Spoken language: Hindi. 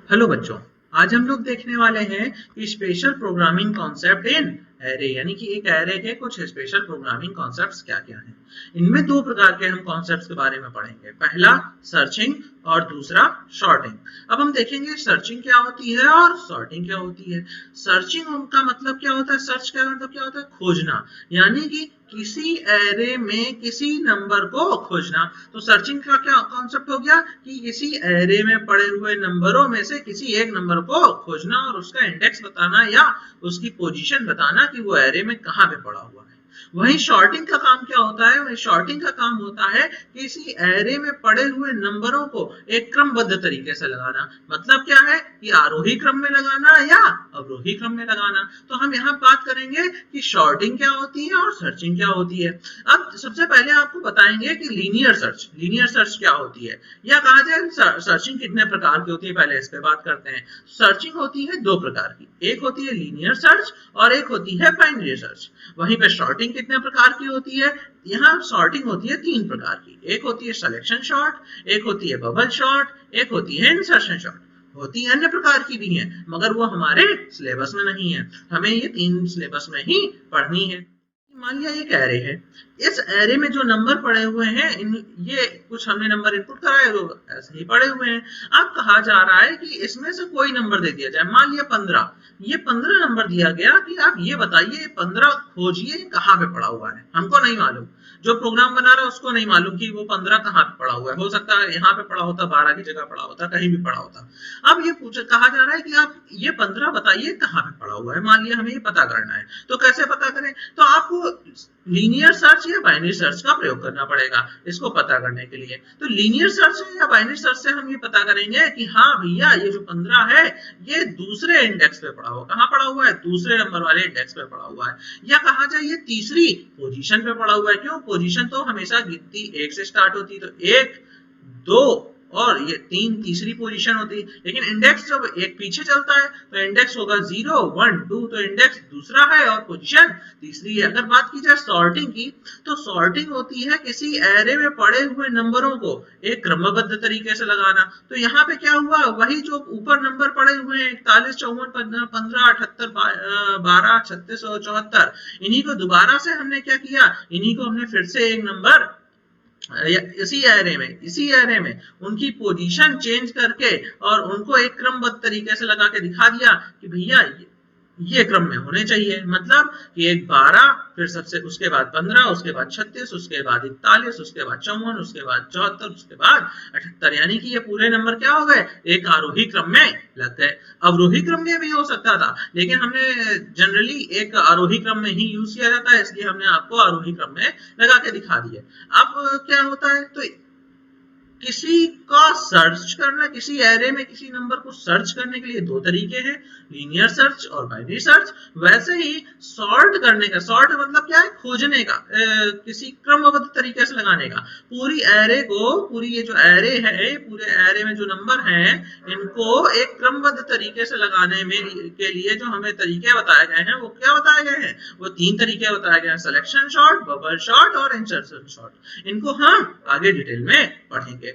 हेलो बच्चों। आज हम लोग देखने वाले हैं कि special programming concept in array, यानी कि एक एरे के कुछ स्पेशल प्रोग्रामिंग कॉन्सेप्ट्स क्या क्या हैं। इनमें दो प्रकार के हम कॉन्सेप्ट्स के बारे में पढ़ेंगे, पहला सर्चिंग और दूसरा सॉर्टिंग। अब हम देखेंगे सर्चिंग क्या होती है और सॉर्टिंग क्या होती है। सर्चिंग का मतलब क्या होता है, सर्च का मतलब क्या होता है, खोजना, यानी कि किसी एरे में किसी नंबर को खोजना। तो सर्चिंग का क्या कॉन्सेप्ट हो गया कि किसी एरे में पड़े हुए नंबरों में से किसी एक नंबर को खोजना और उसका इंडेक्स बताना या उसकी पोजीशन बताना कि वो एरे में कहां पे पड़ा हुआ है। वहीं शॉर्टिंग का काम क्या होता है, वहीं शॉर्टिंग का काम होता है किसी एरे में पड़े हुए नंबरों को एक क्रमबद्ध तरीके से लगाना। मतलब क्या है कि आरोही क्रम में लगाना या अवरोही क्रम में लगाना। तो हम यहाँ बात करेंगे कि शॉर्टिंग क्या होती है और सर्चिंग क्या होती है। अब सबसे पहले आपको बताएंगे कि लीनियर सर्च क्या होती है, या कहा जाए सर्चिंग कितने प्रकार की होती है। पहले इस पे बात करते हैं। सर्चिंग होती है दो प्रकार की, एक होती है लीनियर सर्च और एक होती है बाइनरी सर्च। वहीं पे शॉर्टिंग कितने प्रकार की होती है, यहाँ सॉर्टिंग होती है तीन प्रकार की, एक होती है सिलेक्शन शॉर्ट, एक होती है बबल शॉर्ट, एक होती है इंसर्शन शॉर्ट। होती है अन्य प्रकार की भी है, मगर वो हमारे सिलेबस में नहीं है, हमें ये तीन सिलेबस में ही पढ़नी है। मान लिया एक एरे है, इस एरे में जो नंबर पड़े हुए हैं ये कुछ हमने नंबर इनपुट कराए तो ऐसे ही पड़े हुए हैं। अब कहा जा रहा है कि इसमें से कोई नंबर दे दिया जाए, मान लिया 15। ये 15 नंबर दिया गया कि आप ये बताइए 15 खोजिए कहाँ पे पड़ा हुआ है। हमको नहीं मालूम, जो प्रोग्राम बना रहा है उसको नहीं मालूम कि वो 15 कहाँ पे पड़ा हुआ है। हो सकता है यहाँ पे पड़ा होता, 12 की जगह पड़ा होता, कहीं भी पड़ा होता। अब ये पूछा, कहा जा रहा है कि आप ये 15 बताइए कहाँ पे पड़ा हुआ है। मान लिया हमें ये पता करना है, तो कैसे पता करें, तो आपको लीनियर सर्च या बाइनरी सर्च का प्रयोग करना पड़ेगा इसको पता करने के लिए। तो लीनियर सर्च या बाइनरी सर्च से हम ये पता करेंगे कि हाँ भैया ये जो 15 है ये दूसरे इंडेक्स पे पड़ा हुआ, कहाँ पड़ा हुआ है, दूसरे नंबर वाले इंडेक्स पे पड़ा हुआ है, या कहा जाए ये तीसरी पोजीशन पे पड़ा हुआ है। क्यों, पोजीशन तो हमेशा गिनती एक से स्टार्ट होती है, तो एक, दो और ये तीन तीसरी पोजीशन होती है। लेकिन इंडेक्स जब एक पीछे चलता है तो इंडेक्स होगा 0 1 2, तो इंडेक्स दूसरा है और पोजीशन तीसरी है। अगर बात की जाए सॉर्टिंग की, तो सॉर्टिंग होती है किसी एरे में पड़े हुए नंबरों को एक क्रमबद्ध तरीके से लगाना। तो यहाँ पे क्या हुआ, वही जो ऊपर नंबर पड़े हुए हैं 41 54 15 78 12 36 और 74, इन्हीं को दोबारा से हमने क्या किया, इन्हीं को हमने फिर से एक नंबर इसी एरे में उनकी पोजीशन चेंज करके और उनको एक क्रमबद्ध तरीके से लगा के दिखा दिया कि भैया ये क्रम में होने चाहिए। मतलब कि एक 12, फिर सबसे उसके बाद 15, उसके बाद 36, उसके बाद 41, उसके बाद 54, उसके बाद 74, उसके बाद 78, यानी कि ये पूरे नंबर क्या हो गए, एक आरोही क्रम में लग गए। अवरोही क्रम में भी हो सकता था, लेकिन हमने जनरली एक आरोही क्रम में ही यूज किया जाता है, इसलिए हमने आपको आरोही क्रम में लगा के दिखा दिया। अब क्या होता है, तो किसी का सर्च करना, किसी एरे में किसी नंबर को सर्च करने के लिए दो तरीके हैं, लीनियर सर्च और बाइनरी सर्च। वैसे ही सॉर्ट करने का, सॉर्ट मतलब क्या है, खोजने का, किसी क्रमबद्ध तरीके से लगाने का। पूरी एरे को, पूरी ये जो एरे है, पूरे एरे में जो नंबर हैं इनको एक क्रमबद्ध तरीके से लगाने में के लिए जो हमें तरीके बताए गए हैं वो क्या बताए गए हैं, वो तीन तरीके बताए गए हैं, सिलेक्शन शॉर्ट, बबल शॉर्ट और इंसर्शन शॉर्ट। इनको हम आगे डिटेल में पढ़ेंगे।